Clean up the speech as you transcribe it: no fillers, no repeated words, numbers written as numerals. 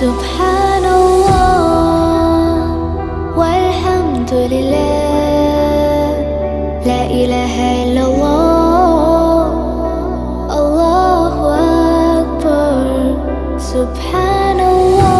سبحان الله والحمد لله، لا إله إلا الله، الله أكبر. سبحان الله